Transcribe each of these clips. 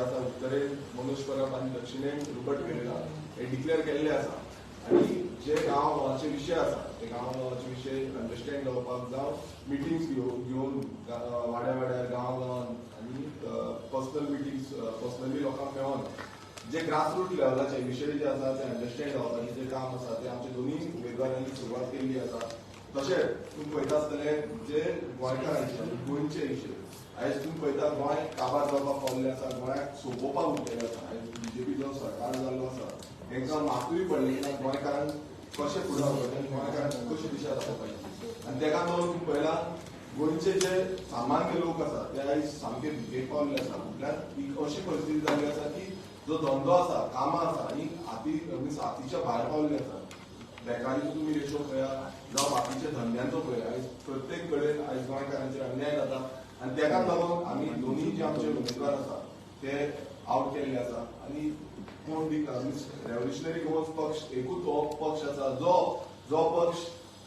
आसा उत्तरेन मनोज परब आनी दक्षिणेन रोबर्ट पेरेरा हे डिक्लेअर केल्ले आसा आनी जे गांवाचे विशय आसा ते गांवाचे विशय अंडरस्टँड जावपाक जावं मिटिंग्स घेवन वाड्यार गांवांत आनी पर्सनल मिटिंग्स पर्सनली लोकांक मेळोन जे ग्रासरूट लेवलाचे विशय जे आसा ते अंडरस्टँड जावपाचें जे काम आसा ते आमचे दोनूय उमेदवारांनी सुरवात केल्ली आसा. तशेंच तुम्ही पळयता आसतले जे गोंयकारांचे गोंयचे विशय आयज तुम्ही पळयता गोंय काबार जावपाक पावल्लें आसा, गोंयाक सोंपोवपाक उठलेलें आसा. आयज बीजेपी जो सरकार जाल्लो आसा तांकां मातूय पडलें ना गोंयकारांक कशें फुडें वचपाचें, गोंयकारांक कशी दिशा दाखोवपाची. आनी ताका लागून तुम्ही पळयला गोंयचे जे सामान्य लोक आसा ते आयज सामके भिकेक पावल्ले आसा. म्हटल्यार ही अशी परिस्थिती जाल्ली आसा की जो धंदो आसा, कामां आसा ही हातीच्या भायर पावल्ली आसा. बेकारीचो तुम्ही रेशो पळया जावं बाकीच्या धंद्यांचो पळया, आयज प्रत्येक कडेन आयज गोंयकारांचेर अन्याय जाता. आनी ताकाच लागून आमी दोनूय जे आमचे उमेदवार आसा ते आउट केल्ले आसा. आनी कोण रेव्होल्युशनरी गोवन्स पक्ष एकूच हो पक्ष आसा जो पक्ष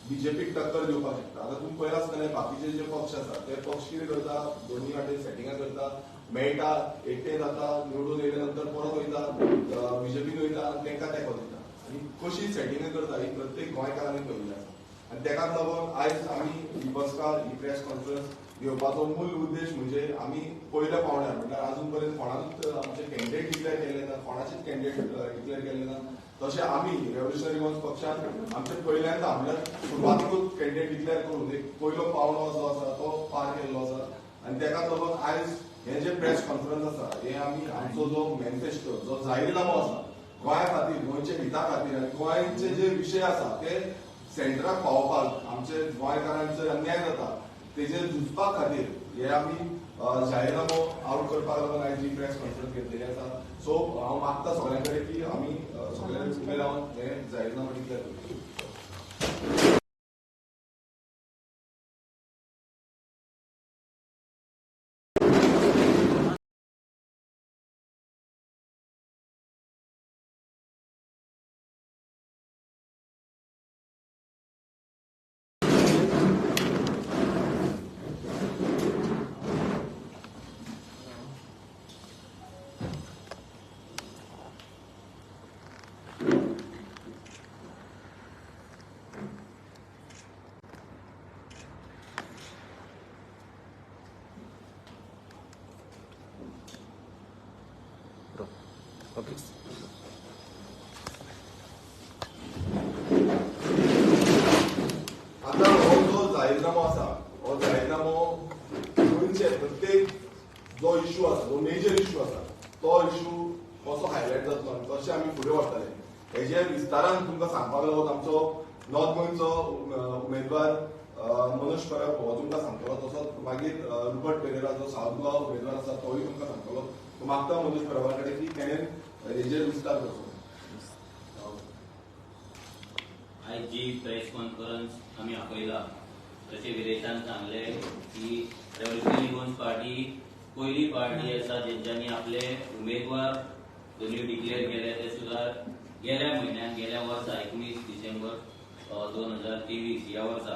बीजेपीक टक्कर दिवपाक शकता. आतां तुम्ही पळयला आसतलें बाकीचे जे पक्ष आसा ते पक्ष कितें करता, दोनूय वाटेन सेटिंगां करता, मेळटा, एकटे जाता, निवडून येयले नंतर परत वयता बीजेपीन वयता आनी तांकां तेंको दिता. आनी कशी सेटिंगां करता ही प्रत्येक गोंयकारांनी पळयल्ली आसा. आनी ताकाच लागून आयज आमी ही बसका ही प्रेस कॉन्फरन्स घेवपाचो मूल उद्देश म्हणजे आमी पयल्या पावण्यार म्हटल्यार अजून पर्यंत कोणाच आमचे कॅन्डिडेट डिक्लेअर केले ना, कोणाचेच कॅन्डिडेट डिक्लेअर केले ना. तशें आमी रेव्होल्युशनरी गोवन्स पक्षान आमचे पयल्यांदा म्हटल्यार सुरवातीकूच कॅन्डिडेट डिक्लेअर करून एक पयलो पावणो जो आसा तो पार केल्लो आसा. आनी ताकाच लागून आयज हे जे प्रेस कॉन्फरन्स आसा हे आमी आमचो जो मॅनिफेस्टो जो जाहीरनामो आसा गोंया खातीर, गोंयच्या हिता खातीर आनी गोंयचे जे विशय आसा ते सेंटराक पावोवपाक, आमचे गोंयकारांचो अन्याय जाता तेजेर झुजपा खातीर हे आमी जाहीरनामो आउट करपाक लागून आयज ही प्रेस कॉन्फरन्स घेतलेली आसा. सो हांव मागता सगळ्यां कडेन की आमी सगळ्यांनी उमेद लावन हे जाहीरनामो डिक्लेअर करचो. ओके. आता हो जो जाहीरनामो आसा हो जाहीरनामो गोंयचे प्रत्येक जो इश्यू आसा, जो मेजर इश्यू आसा तो इश्यू कसो हायलायट जातलो आनी कशें आमी फुडें व्हरतले हेजे विस्तारान तुमकां सांगपाक लागून आमचो नॉर्थ गोंयचो उमेदवार मनोज परब हो तुमकां सांगतलो. तसोच मागीर रोबर्ट पेरेरा जो साउथ गोवा उमेदवार आसा तोय तुमकां सांगतलो. मागता मनोज परबा कडेन की तेणें हेजेर विस्तार करचो. आज जी प्रेस कॉन्फरन्स आम्ही आपयला तशें विरेशान सांगले की रेव्होल्युशनरी गोवन्स पार्टी पयली पार्टी आसा जेंच्यांनी आपले उमेदवार दोनूय डिक्लेअर केले ते सुद्दां गेल्या म्हयन्यात गेल्या वर्सा 19 डिसेंबर 2023 ह्या वर्सा.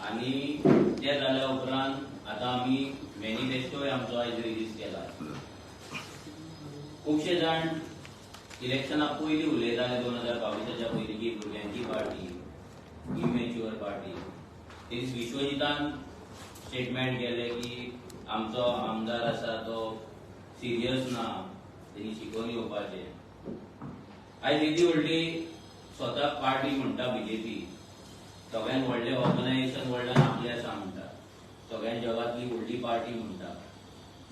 आनी ते जाल्या उपरांत आतां आमी मॅनिफेस्टोय आमचो आयज रिलीज केला. खुबशे जाण इलेक्शना पयलीं उलयताले 2022च्या पयलीं की भुरग्यांची पार्टी, इमॅच्युअर पार्टी. ते दीस विश्वजितान स्टेटमेंट केले की आमचो आमदार आसा तो सिरियस ना, तेणी शिकून येवपाचें. आयज येदी व्हडली स्वताक पार्टी म्हणटा बीजेपी, सगळ्यान व्हडलें ऑर्गनायझेशन वर्ल्डान आपलें आसा म्हणटा, सगळ्यान जगातली व्हडली पार्टी म्हणटा.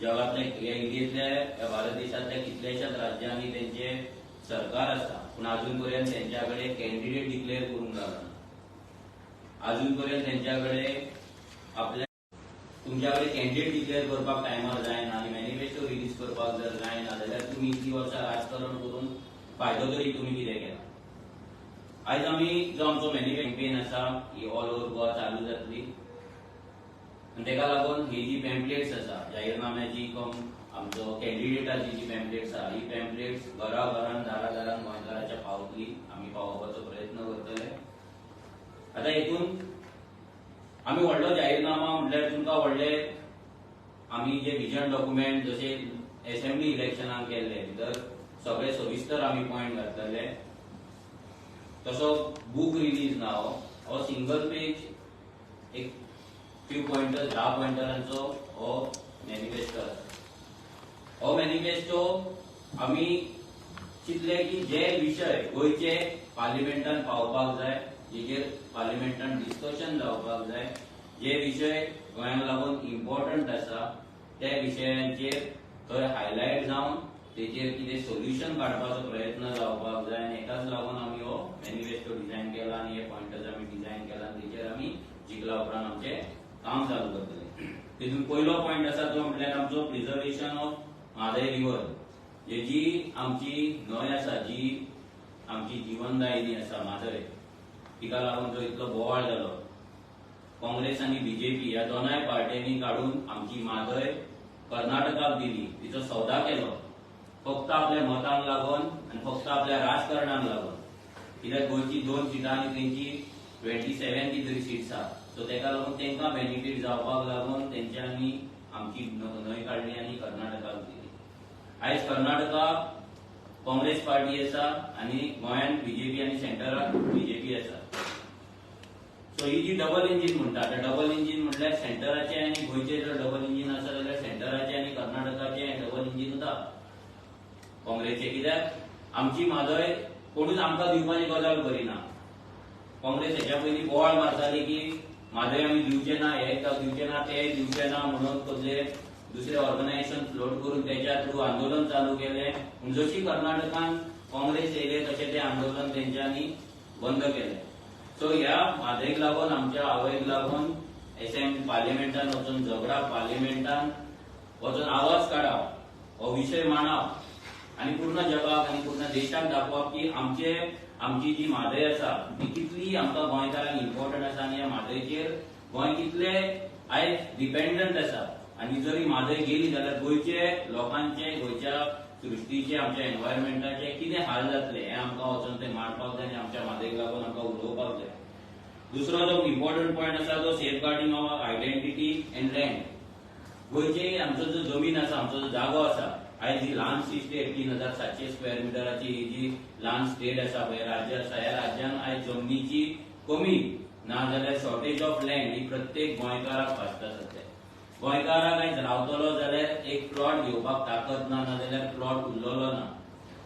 जगातले इंडियेंतल्या भारत देशांतल्या कितल्याशाच राज्यांनी तेंचे सरकार आसा पूण अजून पर्यंत तेंच्या कडेन कॅन्डिडेट डिक्लेअर करूंक जावना. अजून पर्यंत तेंच्या कडेन आपल्या तुमच्या कडेन कॅन्डिडेट डिक्लेअर करपाक टायमार जायना आनी मॅनिफेस्टो रिलीज करपाक जर जायना जाल्यार तुमी इतली वर्सां राजकारण करून फायदो तरी तुमी कितें केला. आयज आमी जो आमचो मॅनिफेस्टो कॅम्पेन आसा ही ऑल ओव्हर गोवा चालू जातली. आनी तेका लागून ही जी पॅम्पलेट्स आसा जाहीरनाम्याची आमचो कॅन्डिडेटाची जी पॅम्पलेट्स आहा ही पॅम्पलेट्स घराघरान दारादारान गोंयकारांच्या पावतली. आमी पावोवपाचो प्रयत्न करतले. आतां हेतून आमी व्हडलो जाहीरनामा म्हटल्यार तुमकां व्हडले आमी जे विजन डॉक्युमेंट जशे असेंब्ली इलेक्शनाक केल्ले भितर सगळे सविस्तर आमी पॉइंट घातलेले. तसो बुक रिलीज ना हो सिंगल पेज एक फ्यू पॉइंटर्स 10 पॉइंटरांचो हो मॅनिफेस्टो. हो मॅनिफेस्टो आमी चिंतले की जे विषय गोयचे पार्लिमेंटान पावपाक जाय, जेचेर पार्लिमेंटान डिस्कशन जावपाक जाय, जे विषय गोंयांक लागून इम्पॉर्टंट आसा त्या विशयांचेर थंय हायलायट जावन तेचेर कितें सोल्युशन काडपाचो प्रयत्न जावपाक जाय. आनी हेकाच लागून आमी हो मॅनिफेस्टो डिझायन केला आनी हे पॉइंटर्स आमी डिझायन केला. तेचेर आमी जिखला उपरांत आमचे काम चालू करतले. तितून पयलो पॉइंट आसा तो म्हटल्यार आमचो प्रिजर्वेशन ऑफ म्हादय रिवर. जी आमची न्हंय आसा, जी आमची जीवनदायिनी आसा म्हादय, तिका लागून जो इतलो बोवाळ जालो, काँग्रेस आनी बीजेपी ह्या दोनाय पार्ट्यांनी काडून आमची म्हादय कर्नाटकाक दिली, तिचो सौदा केलो फक्त आपल्या मतांक लागून आनी फक्त आपल्या राजकारणाक लागून. कित्याक गोंयची 2 सिटां आनी तेंची 27 कितें सीट्स आसा, सो तेका लागून तेंकां बेनिफीट जावपाक लागून तेंच्यांनी आमची न्हंय काडली आनी कर्नाटकाक दिली. आयज कर्नाटकाक काँग्रेस पार्टी आसा आनी गोंयांत बीजेपी आनी सेंटराक बीजेपी आसा. सो ही जी डबल इंजिन म्हणटा, ते डबल इंजिन म्हटल्यार सेंटराचे आनी गोंयचे जर डबल इंजिन आसा जाल्यार सेंटराचे आनी कर्नाटकाचे डबल इंजिन उरता काँग्रेसचे. कित्याक आमची म्हादय कोणूच आमकां दिवपाची गजाल करिना. काँग्रेस हेच्या पयलीं बोवाळ मारताली की म्हादय आमी दिवचे ना, हे दिवचे ना, ते दिवचे ना म्हणून कसले दुसरे ऑर्गनायझेशन फ्लोट करून त्याच्या थ्रू आंदोलन चालू केले. जशी कर्नाटकान काँग्रेस येयले तशें ते आंदोलन तेंच्यांनी बंद केले. सो ह्या म्हादयक लागून, आमच्या आवयक लागून असेंब्ली पार्लिमेंटान वचून झगडप, पार्लिमेंटान वचून आवाज काडप, हो विशय मांडप आनी पूर्ण जगाक आनी पूर्ण देशाक दाखोवप की आमची जी म्हादय आसा ती कितली आमकां गोंयकारांक इम्पॉर्टंट आसा आनी ह्या म्हादयचेर गोंय कितले आयज डिपेंडंट आसा. आनी जरी म्हादय गेली जाल्यार गोंयचे लोकांचे, गोंयच्या सृश्टीचे, आमच्या एनवायरमेंटाचे कितें हाल जातले हे आमकां वचून ते मांडपाक जाय आनी आमच्या म्हादयक लागून आमकां उलोवपाक जाय. दुसरो जो इम्पॉर्टंट पॉयंट आसा तो safeguarding of identity end land. गोंयचे आमचो जो जमीन आसा, आमचो जो जागो आसा, आयज ही ल्हानशी स्टेट 3700 स्क्वेअर मिटराची ही जी ल्हान स्टेट आसा पळय, राज्य आसा, ह्या राज्यान आयज जमनीची कमी ना जाल्यार शॉर्टेज ऑफ लँड ही प्रत्येक गोंयकाराक भासता सध्या. गोंयकाराक आयज रावतलो जाल्यार एक प्लॉट घेवपाक ताकद ना, नाजाल्यार प्लॉट उरलेलो ना.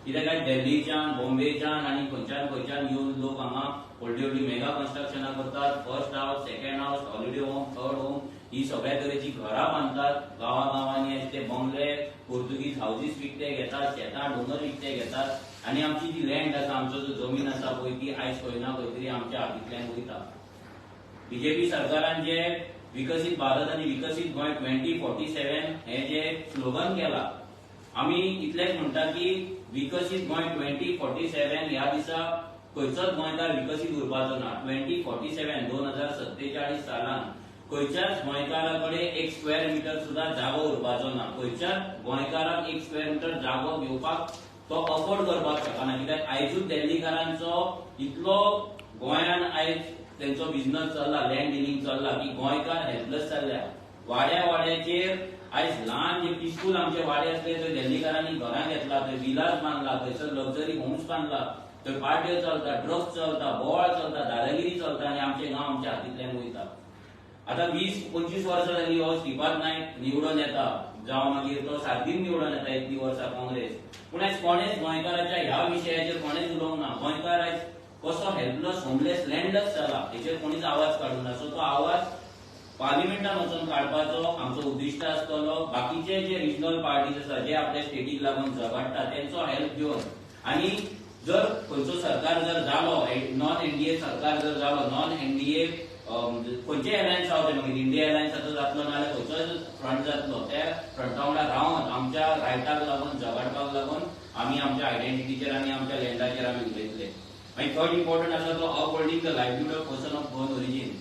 कित्याक आयज दिल्लीच्यान, बॉम्बेच्यान आनी खंयच्यान येवन लोक हांगा व्हडली मेगा कन्स्ट्रक्शनां करतात. फर्स्ट हावस, सेकंड हावस, हॉलिडे होम, थर्ड होम ही सगळ्या तरेची घरां बांदतात. गांवांनी आयज ते बंगले, पोर्तुगीज हाऊसीस विकते घेतात, शेतां डोंगर विकते घेतात आनी आमची जी लँड आसा, आमचो जो जमीन आसा पळय ती आयज खंय ना खंय तरी आमच्या हातींतल्यान वयता. बीजेपी सरकारान जे विकसीत भारत आनी विकसीत गोंय 2047 हे जे स्लोगन केला, आमी इतलेच म्हणटा की विकसीत गोंय 2047 ह्या दिसा खंयचोच गोंयकार विकसीत उरपाचो ना. 2047 2047 सालान खंयच्याच गोंयकारा कडेन 1 स्क्वेअर मिटर सुद्धा जागो उरपाचो ना. खंयच्याच गोंयकाराक 1 स्क्वेअर मिटर जागो घेवपाक तो अफोर्ड करपाक शकना. कित्याक आयजूच दिल्लीकारांचो इतलो गोंयान आयज तेंचो बिझनस चल्ला, लँड डिलिंग चल्ला की गोंयकार हेल्पलेस जाल्ल्या. वाड्याचेर आयज ल्हान जे पिसफूल आमचे वाडे आसले थंय दिल्लीकारांनी घरां घेतला, थंय विलाज बांदला, थंयसर लक्झरी होम्स बांदला, थंय पार्ट्यो चलता, ड्रग्स चलता, बोवाळ चलता, दादागिरी चलता आनी आमचे गांव आमच्या हातींतल्यान वयता. आतां 20-25 वर्सां जाली हो श्रीपाद नायक निवडून येता, जावं मागीर तो सारदीन निवडून येता इतलीं वर्सां काँग्रेस. पूण आयज कोणेच गोंयकाराच्या ह्या विशयाचेर कोणेच उलोवंक ना. गोंयकार आयज कसो हेल्पलेस, होमलेस, लँडलेस जाला हेचेर कोणीच आवाज काडूंक ना. सो तो आवाज पार्लिमेंटान वचून काडपाचो आमचो उद्दिश्ट आसतलो. बाकीचे जे रिजनल पार्टीज आसा जे आपल्या स्टेटीक लागून झगडटा तेंचो हेल्प घेवन आनी जर खंयचो सरकार जर जालो, नॉन एनडीए सरकार जर जालो, नॉन एनडीए खंयचे एलायन्स जावचे, मागीर इंडिया एलायन्साचो जातलो नाल्यार खंयचोय फ्रंट जातलो, त्या फ्रंटा वांगडा रावन आमच्या रायटाक लागून, झगडपाक लागून आमी आमच्या आयडेंटिटीचेर आनी आमच्या लँडाचेर आमी उलयतले. मागीर थर्ड इम्पॉर्टंट आसा तो upholding the livelihood of person of Goan origin.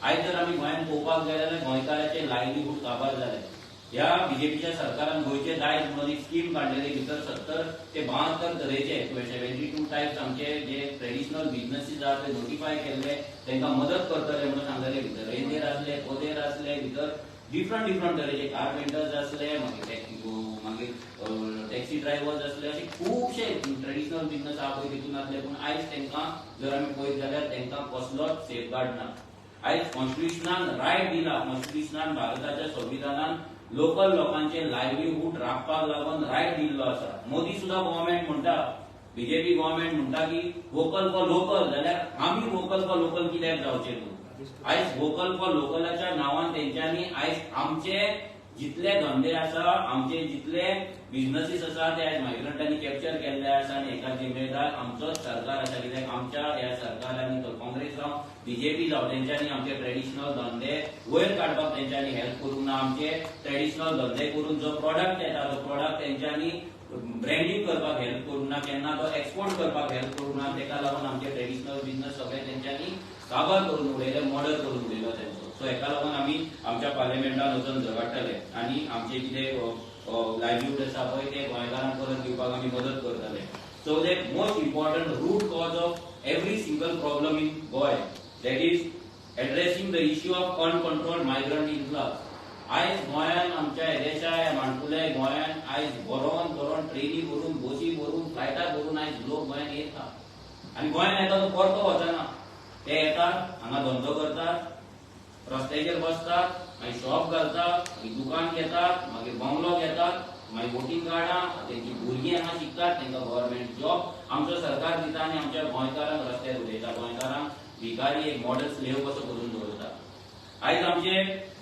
आयज जर आमी गोंयांत पळोवपाक गेले जाल्यार गोंयकाराचे लायव्हलीहूड काबार जाले. ह्या बीजेपीच्या सरकारान गोंयचे दायज म्हणून एक स्कीम काडलेली, भितर 70 ते 72 तरेचे 72 टायप्स आमचे जे ट्रेडिशनल बिझनेसीस आसा ते नोटिफाय केल्ले, तांकां मदत करतले म्हणून सांगलेले. भितर रेंदेर आसले, पोदेर आसले, भितर डिफरंट तरेचे कार्पेंटर्स असले, मागीर टॅक्सी ड्रायव्हर्स असले, असे खूपशे ट्रेडिशनल बिझनेस आहा पळय तितून आसले. पूण आयज तांकां जर आमी पळयत जाल्यार तांकां कसलोच सेफगार्ड ना. आयज कॉन्स्टिट्युशनान रायट दिला, कॉन्स्टिट्युशनान भारताच्या संविधानान लोकल लोकांचे लायव्हलीहूड राखपाक लागून रायट दिल्लो आसा. मोदी सुद्धा गव्हर्नमेंट म्हणटा, बीजेपी गव्हर्नमेंट म्हणटा की वोकल फॉर लोकल, जाल्यार आमी वोकल फॉर लोकल कित्याक जावचे न्हू. आयज वोकल फॉर लोकलाच्या नांवान तेंच्यांनी आयज आमचे जितले धंदे आसा, आमचे जितले बिझनेसीस आसा ते आयज मायग्रंटांनी कॅप्चर केल्ले आसा आनी हेका जिम्मेदार आमचोच सरकार आसा. कित्याक आमच्या ह्या सरकारांनी तो काँग्रेस जावं बीजेपी जावं तेंच्यांनी आमचे ट्रेडिशनल धंदे वयर काडपाक तेंच्यांनी हेल्प करूंक ना. आमचे ट्रेडिशनल धंदे करून जो प्रोडक्ट येता तो प्रोडक्ट तेंच्यांनी ब्रँडिंग करपाक हेल्प करूंक ना, केन्ना तो एक्सपोर्ट करपाक हेल्प करूंक ना. तेका लागून आमचे ट्रेडिशनल बिझनेस सगळे तेंच्यांनी काबार करून उडयले, मर्डर करून उडयलो तेंचो. सो हेका लागून आमी आमच्या पार्लिमेंटान वचून झगडटले आनी आमचे कितें लायव्हलीहूड आसा पळय ते गोंयकारांक परत दिवपाक आमी मदत करतले. So the most important root cause of every single problem in Goa, that is addressing the issue of uncontrolled migrant influx. आयज गोंयान आमच्या येदेशा माणकुले गोंयान आयज बरोवन ट्रेनी भरून, बसी भरून, फ्लायटार भरून आयज लोक गोंयान येता आनी गोंयान येता तो परतो वचना. ते येतात, हांगा धंदो करतात, रस्त्याचेर बसतात, मागीर शॉप घालतात, मागीर दुकान घेतात, मागीर बंगलो घेतात, मागीर वोटिंग कार्डां, तेंची भुरगीं हांगा शिकतात, तांकां गव्हर्नमेंट जॉब आमचो सरकार दिता आनी आमच्या गोंयकारांक रस्त्यार उडयता. गोंयकारांक भिकारी एक मॉडल स्लेव कसो करून दवरता. आयज आमचे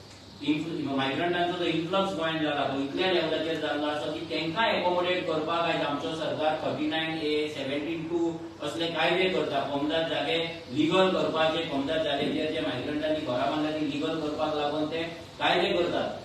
मायग्रंटांचो जो इन्फ्लक्स गोंयान जाला तो इतल्या लेवलाचेर जाल्लो आसा की तांकां एकोमोडेट करपाक आयज आमचो सरकार 39A, 17(2) असले कायदे करता. 15 जागे लिगल करपाचे, 15 जाग्याचेर जे मायग्रंटांनी घरां बांदल्या ती लिगल करपाक लागून ते कायदे करतात.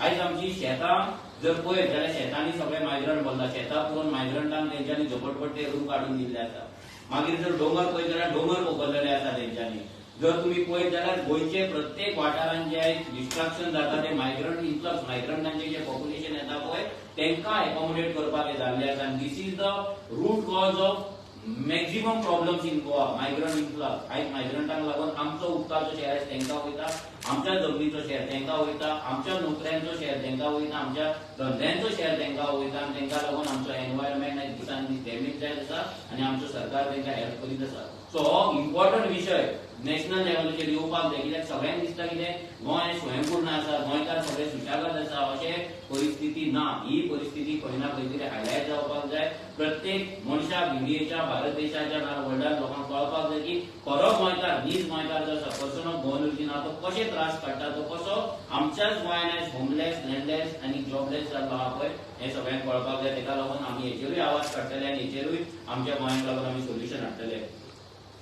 आयज आमची शेतां जर पळयत जाल्यार शेतांनी सगळे मायग्रंट भरला. शेतां पळोवन मायग्रंटांक तेंच्यांनी झोपडपट्टे रूम काडून दिल्ले आसा. मागीर जर डोंगर पळयत जाल्यार डोंगर पोखरलेले आसा तेंच्यांनी. जर तुम्ही पळयत जाल्यार गोंयचे प्रत्येक वाठारांत जे डिस्ट्रक्शन जाता ते मायग्रंट इन्फ्लक्स, मायग्रंटांचे जे पॉप्युलेशन येता पळय तांकां एकोमोडेट करपाक हे जाल्ले आसा. This is the root cause of maximum problems in Goa, migrant influx. आयज मायग्रंटांक लागून आमचो उदकाचो शेअर आयज तांकां वयता, आमच्या जमनीचो शेअर तांकां वयता, आमच्या नोकऱ्यांचो शेअर तांकां वयता, आमच्या धंद्यांचो शेअर तांकां वयता आनी तांकां लागून आमचो एनवायरमेंट आयज दिसान दीस डॅमेज जायत आसा आनी आमचो सरकार तांकां हेल्प करीत आसा. सो हो इम्पॉर्टंट विशय नॅशनल लेवलाचेर येवपाक जाय. कित्याक सगळ्यांक दिसता कितें गोंय स्वयंपूर्ण आसा, गोंयकार सगळे सुशागत आसा, अशें परिस्थिती ना. ही परिस्थिती खंय ना खंय तरी हायलायट जावपाक जाय. प्रत्येक मनशाक इंडियेच्या, भारत देशाच्या वर्ल्डात लोकांक कळपाक जाय की खरो गोंयकार, नीज गोंयकार जो आसा, पर्सन ऑफ गोवन ओरिजीन आहा तो कशे त्रास काडटा, तो कसो आमच्याच गोंयान आयज होमलेस, लँडलेस आनी जॉबलेस जाल्लो आहा पळय हें सगळ्यांक कळपाक जाय. ताका लागून आमी हेचेरूय आवाज काडटले आनी हेचेरूय आमच्या गोंयाक लागून आमी सोल्युशन हाडटले.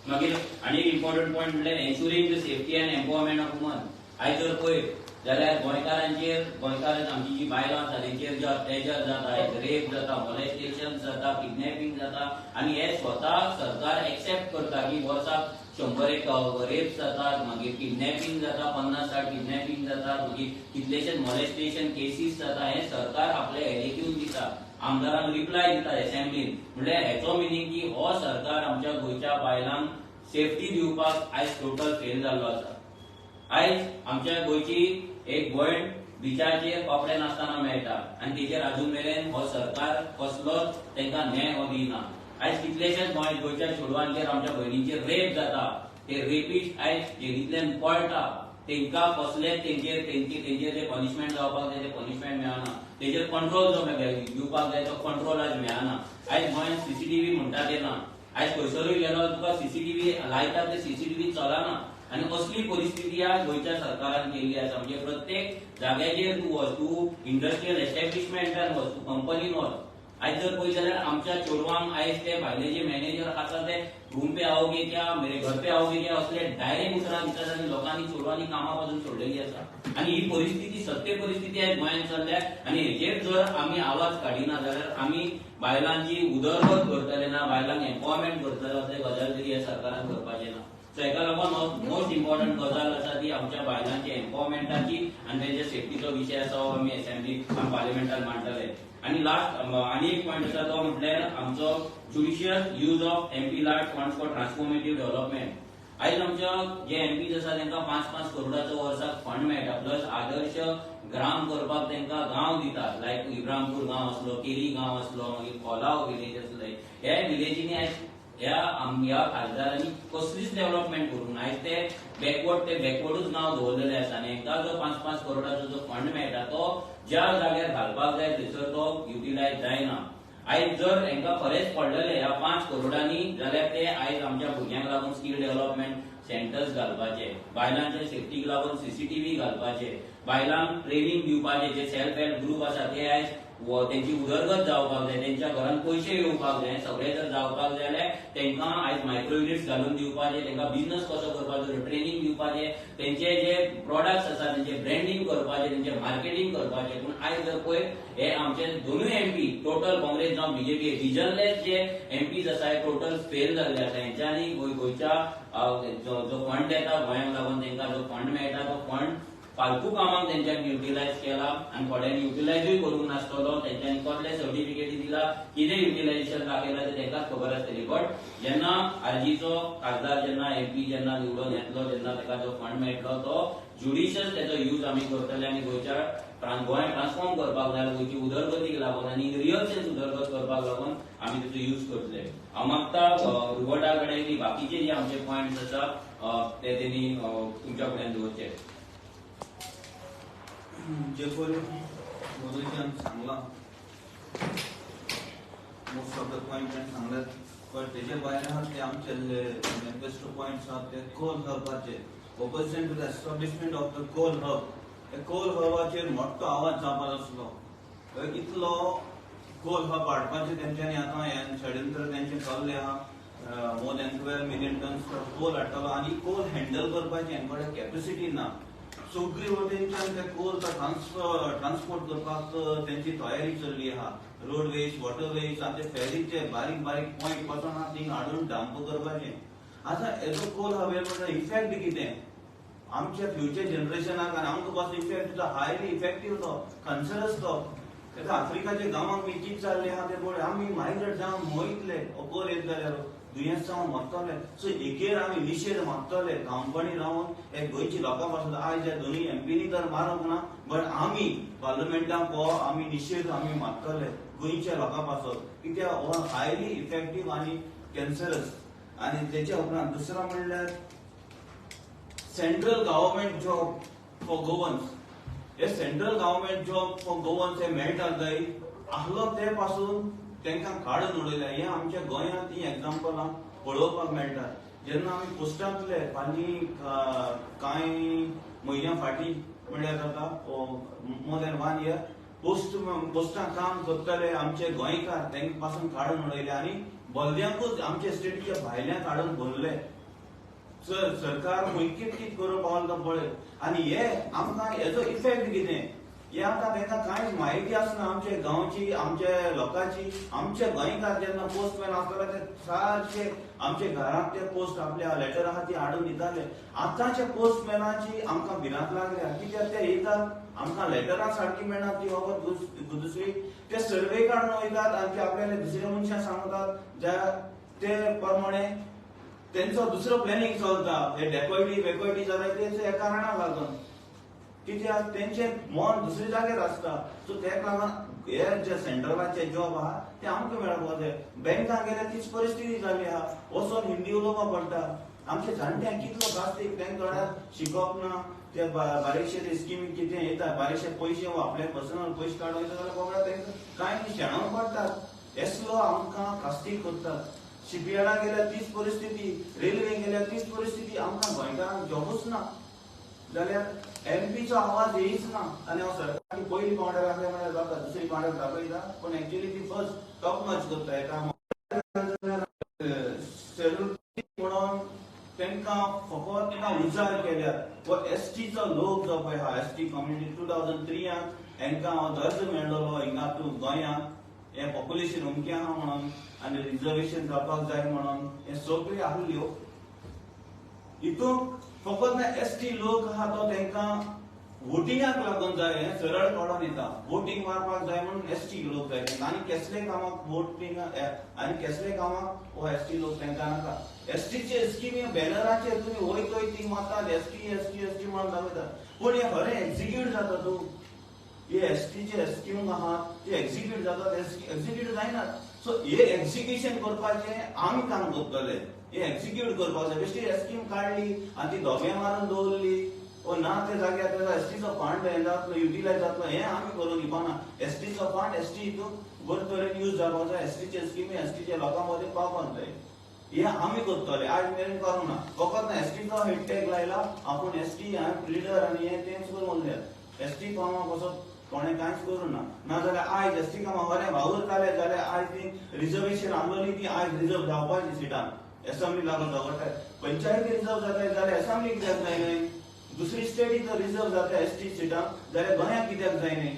मागीर आनी एक इम्पॉर्टंट पॉयंट म्हणल्यार ensuring the safety and empowerment of women. आयज जर पळयत जाल्यार गोंयकारांचेर, गोंयकार आमची जी बायलां आसा तेंचेर जे अत्याचार जाता, रेप जाता, मॉलेस्टेशन जाता, किडनॅपिंग जाता आनी हे स्वता सरकार एक्सेप्ट करता की वर्साक 100 रेप जातात, मागीर किडनॅपिंग जाता, 50-60 किडनॅपिंग जातात, मागीर कितलेशेच मॉलेस्टेशन केसीस जाता. हे सरकार आपले हेरेकीवन दिता, आमदारांक रिप्लाय दिता असेंब्लीन. म्हणल्यार हेचो मिनींग की हो सरकार आमच्या गोंयच्या बायलांक सेफ्टी दिवपाक आयज टोटल फेल जाल्लो आसा. आयज आमच्या गोंयची एक गोंय बिचाचेर कपडे नासतना मेळटा आनी तेचेर अजून मेरेन हो सरकार कसलोच तांकां न्याय हो दिना. आयज कितलेशेच गोंयच्या चेडवांचेर, आमच्या भयणींचेर रेप जाता. ते रेपिस्ट आयज जेलींतल्यान पळटा, तांकां कसलेच तेंचेर जे पनिशमेंट जावपाक जाय ते पनिशमेंट मेळना. तेचेर कंट्रोल जो दिवपाक जाय तो कंट्रोल आयज मेळना. आयज गोंयांत सीसीटीव्ही म्हणटा ते ना. आयज खंयसरूय गेलो तुका सीसीटीव्ही लायता ते सीसीटीव्ही चलना आनी असली परिस्थिती आज गोंयच्या सरकारान केल्ली आसा. म्हणजे प्रत्येक जाग्याचेर तूं वच, तूं इंडस्ट्रियल एस्टॅब्लिशमेंटान वच, तूं कंपनीन वच, आयज जर पळयत जाल्यार आमच्या चेडवांक आयज ते भायले जे मॅनेजर आसा ते रूम पे आओगे क्या, मेरे घर पे आओगे क्या असले डायरेक्ट उतरां दितात आनी लोकांनी चेडवांनी कामां पासून सोडलेली आसा. आनी ही परिस्थिती सत्य परिस्थिती आयज गोंयांत चल्ल्या आनी हेचेर जर आमी आवाज काडिना जाल्यार आमी बायलांची उदरगत करतले ना, बायलांक एम्पॉवरमेंट करतले असले गजाल तरी ह्या सरकारान करपाचें ना. सो हेका लागून मोस्ट इम्पॉर्टंट गजाल आसा ती आमच्या बायलांची एम्पॉवरमेंटाची आनी तेंच्या सेफ्टीचो विशय आसा हो आमी असेंब्लीक पार्लिमेंटान मांडटले. आनी लास्ट आनी एक पॉयंट आसा तो म्हटल्यार आमचो ज्युडिशियल यूज ऑफ MP लाट फंड्स फॉर ट्रान्सफॉर्मेटिव्ह डेव्हलपमेंट. आयज आमच्या जे एमपीज आसा तांकां 5-5 करोडाचो वर्साक फंड मेळटा प्लस आदर्श ग्राम करपाक तांकां गांव दितात लायक इब्रामपूर गांव आसलो, केरी गांव आसलो, मागीर कोलाव विलेज आसले. ह्या विलेजींनी आयज ह्या खासदारांनी कसलीच डेव्हलपमेंट करूंक ना. आयज ते बॅकवर्डूच नांव दवरलेले आसा आनी हांकां जो 5-5 करोडाचो जो फंड मेळटा तो ज्या जाग्यार घालपाक जाय थंयसर तो युटिलायज जायना. आयज जर हांकां खरेंच पडलेले ह्या 5 करोडांनी जाल्यार ते आयज आमच्या भुरग्यांक लागून स्कील डेव्हलपमेंट सेंटर्स घालपाचे, बायलांच्या सेफ्टीक लागून सीसीटीव्ही घालपाचे, बायलांक ट्रेनिंग दिवपाचे, जे सेल्फ हेल्प ग्रुप आसा ते आयज त्यांची उदरगत जावपाक जाय, त्यांच्या घरान पयशे येवपाक जाय, सगळे जर जावपाक जाय जाल्यार तांकां आयज मायक्रो युनिट्स घालून दिवपाचे, तांकां बिझनस कसो करपाचो ट्रेनिंग दिवपाचे, तेंचे जे प्रोडक्ट्स आसा तेंचे ब्रँडिंग करपाचे, तेंचे मार्केटिंग करपाचे. पूण आयज जर पळय हे आमचे दोनूय एमपी टोटल काँग्रेस जावं बीजेपी विजनलेस जे एमपीज आसा टोटल फेल जाल्ले आसा. हेंच्यांनी गोंयच्या जो फंड येता गोंयांक लागून तांकां जो फंड मेळटा तो फंड फालतू कामाक तेंच्यांनी युटिलायज केला आनी थोड्यांनी युटिलायजूय करूंक नासतलो. तेंच्यांनी कसले सर्टिफिकेटी दिला, कितें युटिलायजेशन दाखयला ते तेंकाच खबर आसतली. बट जेन्ना आरजीचो खासदार जेन्ना एमपी जेन्ना निवडून येतलो जेन्ना ताका जो फंड मेळटलो तो ज्युडिशियस तेचो यूज आमी करतले आनी गोंय ट्रान्सफॉर्म करपाक जाय, गोंयची उदरगतीक लागून आनी रियल सेन्स उदरगत करपाक लागून आमी तेचो यूज करतले. हांव मागता रुवटा कडेन की बाकीचे जे आमचे पॉयंट्स आसा ते तेणी तुमच्या कडेन दवरचे. जे पळय मोदीच्यान सांगला मोस्ट ऑफ द पॉयंट सांगल्यात, पण तेजे भायर आहा ते आमचे मॅनिफेस्टो पॉयंट्स आहात ते कोल हबाचे opposition to the establishment of the coal hub. हे कोल हबाचेर मोठो आवाज जावपाक आसलो. इतलो कोल हब हाडपाचे तेंच्यांनी आतां हें षडयंत्र तेंचें चल्लें आहा. More than 12 million tons coal हाडटलो आनी कोल हँडल करपाची हें कडेन कॅपॅसिटी ना. सगळी वटेनच्यान ते कोल ट्रान्सपोर्ट करपाक तेंची तयारी चल्ली आहा. रोडवेज, वॉटरवेज आनी ते फेरीचे बारीक बारीक पॉयंट पासून आहा थिंग हाडून डंप करपाचें. आतां हेजो कोल हबेर इफेक्ट कितें आमच्या फ्युचर जनरेशनाक आनी आमकां कसलो इफेक्ट तो हायली इफेक्टीव तो कन्सर्स तो. तेका आफ्रिकाच्या गांवांक बी कितें जाल्लें आहा ते पळय आमी मायग्रेट जावन मोयतले कोल येत जाल्यार दुयेंस जावन मरतले. सो एकेर आमी निशेध मागतले कांपणी रावन हे गोंयची लोकां पासून आयज ह्या दोनूय एमपीनी तर मारूंक ना बट आमी पार्लमेंटाक हो आमी निशेध आमी मागतले गोंयच्या लोकां पासून कित्याक हो हायली इफेक्टीव आनी कॅन्सरस. आनी तेच्या उपरांत दुसरो म्हणल्यार central government job for Goans. हे central government job for Goans हे मेळटात जाय आहलो ते पासून तांकां काडून उडयल्या. हे आमच्या गोंयांत ही एक्झाम्पलां पळोवपाक मेळटा. जेन्ना आमी पोस्टांतले फालीं कांय म्हयन्या फाटीं म्हणल्यार जाता मोर दॅन 1 इयर पोस्टां काम करतले आमचे गोंयकार तांकां पासून काडून उडयले आनी भलद्यांकूच आमचे स्टेटीच्या भायल्यान काडून भरले. सरकार कित कित करूंक पावला तो पळय. आनी हे आमकां हेजो इफेक्ट कितें हे आतां तांकां कांयच म्हायती आसना आमचे गांवची, आमच्या लोकांची. आमचे गोंयकार जेन्ना पोस्टमॅन आसताले ते सारके आमचे घरांत ते पोस्ट आपल्या लेटर आहा ती हाडून दिताले. आतांच्या पोस्टमॅनाची आमकां भिरांत लागल्या कित्याक ते येतात आमकां लेटरां सारकी मेळनात ती वगत दुसरी ते सर्वे काडून वयतात आनी ते आपल्याला दुसऱ्या मनशाक सांगतात ते प्रमाणे तेंचो दुसरो प्लॅनिंग चलता. हे डेकोयटी जाल्यार तेचे हे कारणाक लागून कित्याक तेंचे मन दुसरे जाग्यार आसता. सो तेका लागून हे जे सेंट्रलाचे जॉब आहा ते आमकां मेळपाक जाय. बँकाक गेल्यार तीच परिस्थिती जाली आहा. वचोन हिंदी उलोवपाक पडटा. आमचे जाणट्यांक कितलो गास्तीक तेंकां शिकप ना. ते बारीकशे ते स्कीम कितें येता बारीकशे पयशे आपले पर्सनल पयशे काडून येता जाल्यार बाबा तेंकां कांय शेणावंक पडटात. हेसलो आमकां कास्तीक करतात. शिपयार्डाक गेल्यार तीच परिस्थिती, रेल्वे गेल्यार तीच परिस्थिती. आमकां गोंयकारांक जॉबूच ना जाल्यार एमपीचो आवाज येयच ना. आनी हांव सरकाराची पयली पावंड्यार आसले म्हळ्यार जाता दुसरी पावंड्यार दाखयता पूण एक्चुअली ती फर्स्ट टॉप नॉच करता. एका म्हणून तांकां फकत उजार केल्यात व एसटीचो लोक जो पळय हा एसटी कम्युनिटी 2003 हांकां दर्ज मेळ्ळलो हिंगा तूं गोंयांत हे पॉप्युलेशन उमकें आहा म्हणून आनी रिजर्वेशन जावपाक जाय म्हणून हे सगळी आहल्यो. हितून फकत एसटी लोक आहा तो तांकां वोटिंगाक लागून जाय हें सरळ कळोन येता. वोटिंग मारपाक जाय म्हणून एसटी लोक जाय तेंका आनी कसले कामाक वोटिंग आनी कसले कामाक हो एसटी लोक तेंका नाका. एसटीचे स्कीम बॅनराचेर तुम्ही वय थंय ती मारतात एसटी एसटी एसटी म्हणून दाखयतात पूण हे खरें एक्झिक्यूट जाता तूं हे एसटीचे स्कीम आहा ते एक्झिक्यूट जातात एक्झिक्यूट जायनात. सो हे एक्झिक्युशन करपाचें आमी काम करतले. हे एक्झिक्यूट करपाक जाय. बेश्टी स्कीम काडली आनी ती धोके मारून दवरली ओ ना ते जाग्यार त्याचा एसटीचो फंड हे जातलो युटिलायज जातलो हे आमी करून दिवपाना. एसटीचो फंड एसटी हितून बरे तरेन यूज जावपाक जाय. एसटीचे स्किमी एसटीच्या लोकां मदीं पावपाक जाय हे आमी करतले. आज मेरेन करूं ना फकत ना एसटीचो हॅशटॅग लायला आपूण एसटी लिडर आनी हे तेंच करून उरल्यात. एसटी कामाक कसो कोणें कांयच करूं ना. नाजाल्यार आयज एसटी कामाक बरें वावुरताले जाल्यार आयज ती रिजर्वेशन आसलोली ती आयज रिजर्व जावपाची सिटां एसॅम्बली लागून दवरताय. पंचायती रिजर्व जाताय जाल्यार एसॅम्बलीक कित्याक जायनाय. दुसरी स्टेटीक जर रिजर्व जाता एसटी सिटां जाल्यार गोंयांक कित्याक जायनाय.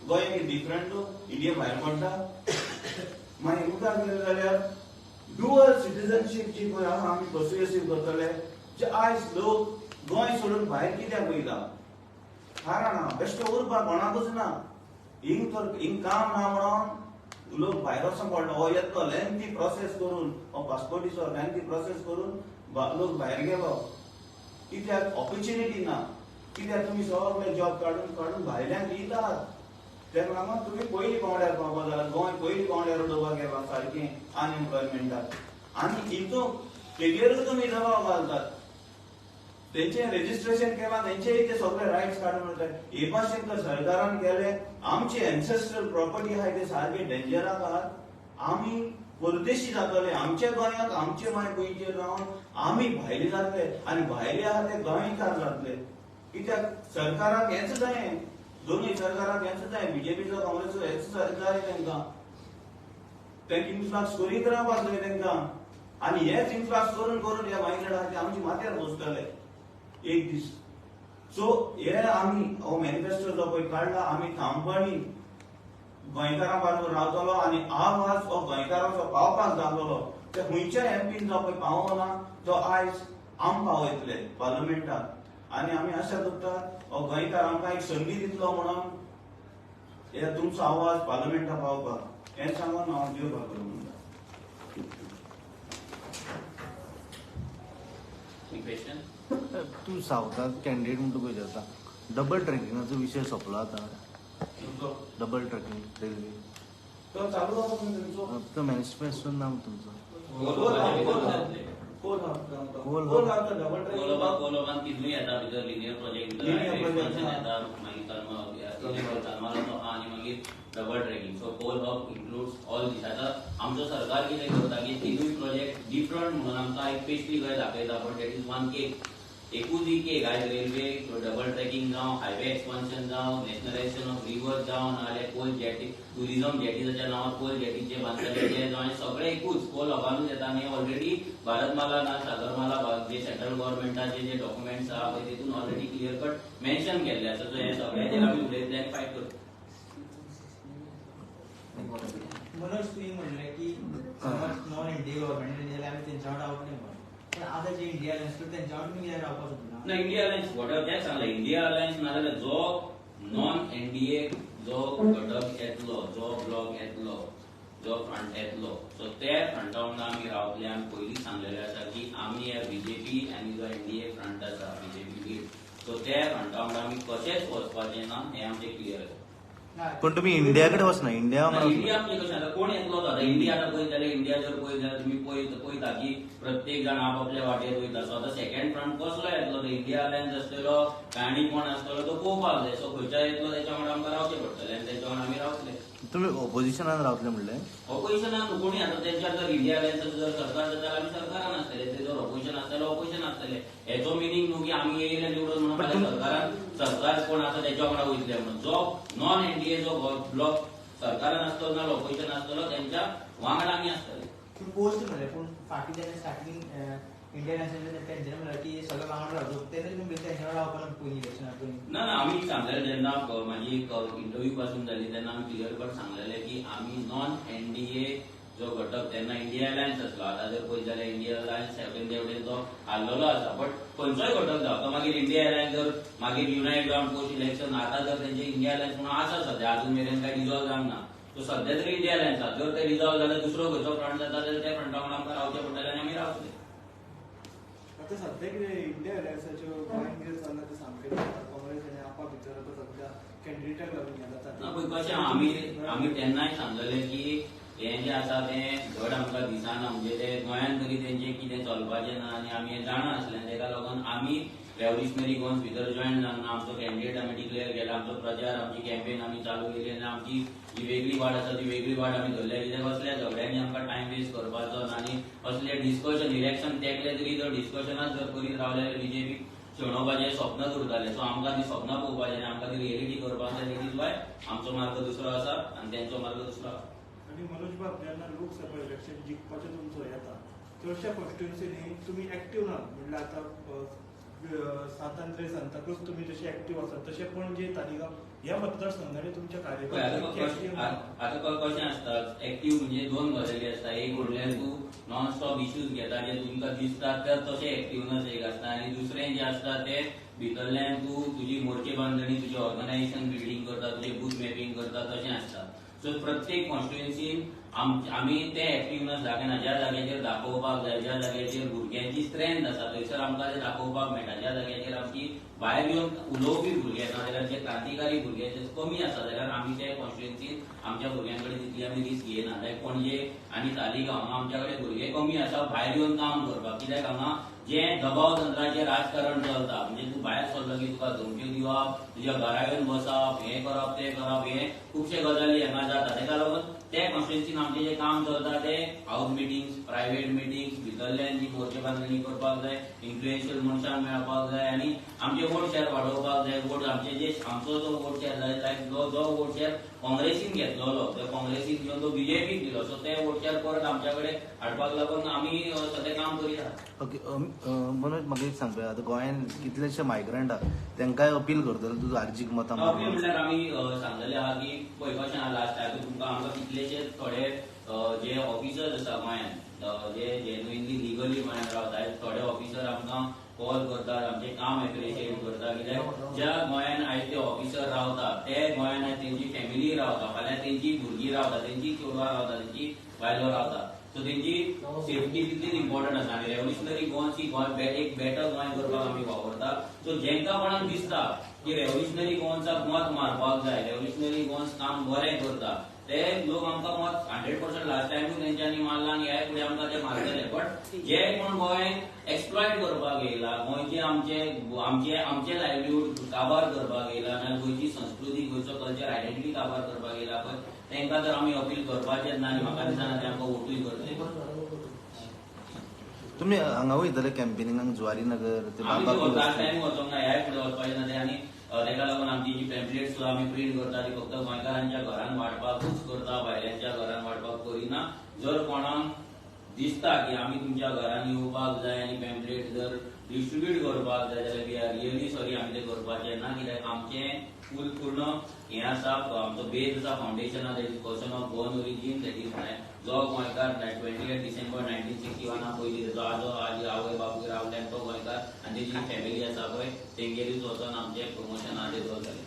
गोंय डिफरंट इंडिया भायर पडटा. मागीर मुखार गेले जाल्यार डुअल सिटीजनशीप जी पळय आहा आमी पर्सुएसिव करतले जे आयज लोक गोंय सोडून भायर कित्याक वयता कारण ना बेश्टे उरपाक कोणाकूच ना. हिंग काम ना म्हणून लोक भायर वचूंक पडटा. हो येतलो लेंथी प्रोसेस करून हो पासपोर्टीचो लेंथी प्रोसेस करून लोक भायर गेलो कित्याक ऑपॉर्च्युनिटी ना. कित्याक तुमी सगळे जॉब काडून काडून भायल्यान दितात तेन्ना लागून तुमी पयलीं पावंड्यार पावपाक जाय. गोंय पयलीं पावंड्यार उडोवपाक गेला सारकें अनएम्प्लॉयमेंटाक आनी हितून तेगेरूच तुमी दबाव घालतात. तेंचे रेजिस्ट्रेशन केला तेंचेय ते सगळे रायट्स काडून उरतात. हे भाशेन तर सरकारान केले आमची एन्सेस्ट्रल प्रॉपर्टी आहाय ते सारखे डेंजराक आहात. आमी परदेशी जातले आमच्या गोंयांत आमचे माय गोंयचेर रावन आमी भायले जातले आनी भायले आहा ते गोंयकार जातले. कित्याक सरकाराक हेच जाय दोनूय सरकाराक हेच जाय बीजेपीचो काँग्रेसचो हेच जाय तेंका. तेंका इन्फ्लक्स करीत रावपाक जाय तेंका आनी हेच इन्फ्लक्स करून करून ह्या मायग्रेट आहा ते आमच्या माथ्यार बसतले एक दीस. सो हे आमी हो मॅनिफेस्टो जो पळय काडला आमी थांबपणी गोंयकारां बाजून रावतलो आनी आवाज हो गोंयकारांचो पावपाक जातलो. ते खंयच्याय एमपीन जो पळय पावना तो आयज आम पावयतले पार्लमेंटाक आनी आमी आशा करतात हो गोंयकार आमकां एक संदी दितलो म्हणून हे तुमचो आवाज पार्लमेंटाक पावपाक हें सांगून हांव देव बरें करूं म्हणटा. क्वेश्चन तू सावथाक कॅन्डिडेट म्हणून पळय जाता डबल ट्रॅकिंगाचो विशय सोंपलो आतां. डबल ट्रॅकिंग रेल्वे तो चालू आसा तुमचो तो मॅनिफेस्टो नाम तुमचो कोलोबान कितूय येता भितर लिनियर प्रोजेक्ट भितर येता मागीर कलमालो आनी मागीर double tracking. So coal hub includes all these. आतां आमचो सरकार कितें करता की तिनूय प्रोजेक्ट डिफरंट म्हणून आमकां एक पेस्ट्री कडेन दाखयता but that is one cake. एकूच ही केक आयज रेल्वे डबल ट्रॅकिंग जावं हायवे एक्सपान्शन जावं नॅशनलायझेशन ऑफ रिवर जावं नाजाल्यार कोल जेटी टुरिझम जेटीच्या नांवार कोल जेटीचे बांदतले ते जावं सगळे एकूच कोल हबानूच येता आनी ऑलरेडी भारतमाला ना सागरमाला जे सेंट्रल गव्हर्नमेंटाचे जे डॉक्युमेंट्स आहा पळय तेतून ऑलरेडी क्लियर कट मेन्शन केल्ले आसा. सो हे सगळ्याचेर आमी उलयतले आनी फायट करतले. मनोज तुवें म्हणलें की नॉन इंडिया गव्हर्नमेंट जाल्यार आमी तेंच्या वांगडा रावतले म्हणून. पण आतां जे इंडिया अलायन्स तेंच्या वांगडा तुमी कित्याक रावपाक सोदना? ना इंडिया अलायन्स वॉटर तेच सांगला इंडिया अलायन्स नाजाल्यार जो नॉन एनडीए जो घटक येतलो जो ब्लॉक येतलो जो फ्रंट येतलो सो ते फ्रंटा वांगडा आमी रावतले. आमी पयलींच सांगलेलें आसा की आमी ह्या बीजेपी आनी जो एनडीए फ्रंट आसा बीजेपी लीड सो ते फ्रंटा वांगडा आमी कशेंच वचपाचें ना हें आमचें क्लियर आसा. पण तुम्ही इंडिया कडे वचना इंडिया इंडिया म्हणजे कशें आतां कोण येतलो आतां इंडिया आतां पळयत जाल्यार इंडिया जर पळयत जाल्यार तुमी पळयता की प्रत्येक जाण आपापल्या वाटेर वयता. सो आतां सेकंड फ्रंट कसलो येतलो तो इंडिया अलायन्स आसतलो काय आनी कोण आसतलो तो पळोवपाक जाय. सो खंयच्या येतलो तेच्या वांगडा आमकां रावचें पडटलें आनी तेच्या वांगडा आमी रावतले. तुम्ही ऑपोजिशनान रावतले म्हणले ऑपोजिशनान कोणी आतां तेंच्यार जर इंडिया अलायन्साचो जर सरकार जाता जाल्यार आमी सरकारान आसतले. ते जर ऑपोजिशन आसतले ऑपोजिशन आसतले. हेचो मिनींग न्हू की आमी येयले निवडून म्हणून फाल्यां सरकारान सरकार कोण आसा तेच्या वांगडा वयतले म्हणून. जो नॉन एनडीए जो ब्लॉक सरकारान आसतलो ना ऑपोजिशन आसतलो तेंच्या वांगडा आमी आसतले. पूण पोस्ट म्हणलें पूण फाटीं जेन्ना स्टार्टींग इंडियन नॅशनल तेंच्यानी म्हणलें की सगळे वांगडा रावचो तेन्ना तुमी तेंच्या वांगडा रावपाक पयलीं इलेक्शना पयलीं ना ना आमी सांगलेलें जेन्ना म्हाजी इंटरव्यू पासून जाली तेन्ना आमी क्लियर कट सांगलेलें की आमी नॉन एनडीए जो घटक तेन्ना इंडिया अलायन्स आसलो, आतां जर पळयत जाल्यार इंडिया अलायन्स सेव्हन तेवटेन तो हारलेलो आसा. बट खंयचोय घटक जावं तो मागीर इंडिया अलायन्स जर मागीर युनायटेड ग्राउंड पोस्ट इलेक्शन आतां जर तेंचे इंडिया अलायन्स म्हणून आसा सध्या, अजून मेरेन काय रिजॉल्व जावंक ना. सो सध्या तरी इंडिया अलायन्स आसा. जर ते रिजॉल्व जाल्यार दुसरो खंयचो फ्रंट जाता जाल्यार त्या फ्रंटा वांगडा आमकां रावचें पडटलें आनी आमी रावतले. आता सध्या कितें इंडिया अलायन्साच्यो गोंयांत कितें चल्ला तें सामकें काँग्रेस आनी आपा भितर आतां सध्या कॅन्डिडेटाक लागून हें जाता. ना पळय कशें आमी तेन्नाय सांगलेलें की हें जें आसा तें धड आमकां दिसना, म्हणजे ते गोंयांत तरी तेंचें कितें चलपाचें ना आनी आमी हें जाणा आसलें. तेका लागून आमी रेव्होल्युशनरी गोवन्स भितर जॉयन जावना. आमचो कॅन्डिडेट आमी डिक्लेअर केला, आमचो प्रचार आमची कॅम्पेन आमी चालू केली आनी आमची जी वेगळी वाट आसा ती वेगळी वाट आमी धरल्या. कित्याक असल्या झगड्यांनी आमकां टायम वेस्ट करपाचो ना आनी असले डिस्कशन इलेक्शन तेंकले तरी जर डिस्कशनाच जर करीत रावले जाल्यार बीजेपी शेणोवपाचें स्वप्नच उरतालें. सो आमकां ती स्वप्नां पळोवपाचें आनी आमकां ती रिएलिटी करपाक जाय. दॅट इज वाय आमचो मार्ग दुसरो आसा आनी तेंचो मार्ग दुसरो आसा. आनी मनोज बाब, जेन्ना लोकसभा इलेक्शन जिखपाचो तुमचो येता चडशा कॉन्स्टिट्युन्सीनी तुमी एक्टीव ना. म्हणल्यार आतां स्वातंत्र्य सांगतकूच तुमी जशे एक्टीव आसात तशे पणजे तालिगांव ह्या मतदारसंघांनी तुमच्या कार्यकर्त्यांनी आतां कशें आसता, एक्टीव म्हणजे दोन गजाली आसता. एक म्हणल्यार तूं नॉन स्टॉप इश्यूज घेता जे तुमकां दिसता ते तशें एक्टिवनस एक आसता आनी दुसरें जें आसता तें भितरल्यान तूं तुजी मोर्चे बांदणी, तुजें ऑर्गनायझेशन बिल्डिंग करता, तुजें बूथ मॅपिंग करता, तशें आसता. सो प्रत्येक कॉन्स्टिट्युएन्सीन आमी ते एक्टिवनस दाखयना. ज्या जाग्याचेर दाखोवपाक जाय, ज्या जाग्याचेर भुरग्यांची स्ट्रेंथ आसा थंयसर आमकां ते दाखोवपाक मेळटा. ज्या जाग्याचेर आमची भायर येवन उलोवपी भुरगे ना जाल्यार जे क्रांतिकारी भुरगे जे कमी आसा जाल्यार आमी ते कॉन्स्टिट्युएन्सीन आमच्या भुरग्यां कडेन तितली आमी रिस्क घेयना. लायक पणजे आनी तालिगांव हांगा आमच्या कडेन भुरगे कमी आसा भायर येवन काम करपाक. कित्याक हांगा जें दबाव तंत्राचें राजकारण चलता, म्हणजे तूं भायर सरलो की तुका धमक्यो दिवप, तुज्या घरा येवन बसप, हें करप तें करप, हें खुबशे गजाली हांगा जाता. तेका लागून त्या कॉन्स्टिट्युएन्सीन आमचें जें काम चलता तें हाऊस मिटिंग्स, प्रायव्हेट मिटिंग्स, भितरल्यान जी मोर्चे बांदणी करपाक जाय, इन्फ्लुएन्शियल मनशांक मेळपाक जाय आनी आमचे वोट शेअर वाडोवपाक जाय. वोट आमचो जो वोट शेअर जाय, लायक जो वोट शेअर काँग्रेसीन घेतलोलो तो काँग्रेसीन घेवन तो बीजेपीक दिलो, सो ते वोट शेअर परत आमच्या कडेन हाडपाक लागून आमी सद्या काम करीत आसात. ओके मनोज, म्हाका एक सांग पळय, आतां गोंयांत कितलेशे मायग्रंट आहा तेंकाय अपील करतलो तुजो आर्जीक मतां अपील म्हणल्यार आमी सांगलेलें आहा की पळय कशें आहा लास्ट टायम तुमकां आमकां कितलेशे थोडे जे ऑफिसर्स आसा गोंयांत जे जेन्युइनली लिगली गोंयांत रावतात, थोडे ऑफिसर आमकां कॉल करतात, आमचें काम एप्रिशिएट करता. कित्याक ज्या गोंयांत आयज ते ऑफिसर रावता ते गोंयांत आयज तेंची फॅमिली रावता, फाल्यां तेंची भुरगीं रावता, तेंची चेडवां रावता, तेंची बायलो रावता. सो तेंची सेफ्टी तितलीच इम्पॉर्टंट आसा आनी रेव्होल्युशनरी गोवन्स ही एक बेटर गोंय करपाक आमी वापरता. सो जेंका कोणाक दिसता की रेव्होल्युशनरी गोवन्साक मत मारपाक जाय, रेव्होल्युशनरी गोवन्स काम बरें करता, ते लोक आमकां मत 100% लास्ट टायमूय तेंच्यांनी मारला आनी ह्याय फुडें आमकां ते मारतले. बट जे कोण गोंय एक्सप्लॉयट करपाक येयला, गोंयचे आमचे लायव्हलीहूड काबार करपाक येयला, नाजाल्यार गोंयची संस्कृती, गोंयचो कल्चर आयडेंटिटी काबार करपाक येयला पळय, तेंकां तर आमी अपील करपाचेच ना आनी म्हाका दिसना ते आमकां वोटूय करतले. तुमी हांगा वयतले कॅम्पेनिंगाक जुवारी नगर ते लास्ट टायम वचोंक ना, ह्याय फुडें वचपाचें ना ते. आनी तेका लागून आमची जी पॅम्पलेट सुद्दां आमी प्रिंट करता ती फक्त गोंयकारांच्या घरांत वाटपाकूच करता, भायल्यांच्या घरांत वाटपाक करिना. जर कोणाक दिसता की आमी तुमच्या घरांत येवपाक जाय आनी पॅम्पलेट जर डिस्ट्रिब्यूट करपाक जाय जाल्यार वी आर रियली सॉरी, आमी ते करपाचें ना. कित्याक आमचें पूर्ण हें आसा, आमचो बेज आसा, फावंडेशन आसा, that is person of Goan origin, that is जो गोंयकार 28 डिसेंबर 1961 पयलीं तेजो आजो आजी आवय बापूय रावल्यान तो गोंयकार आनी तेजी फॅमिली आसा पळय तेंगेरूच वचोन आमचें प्रमोशन आहा तें जालें.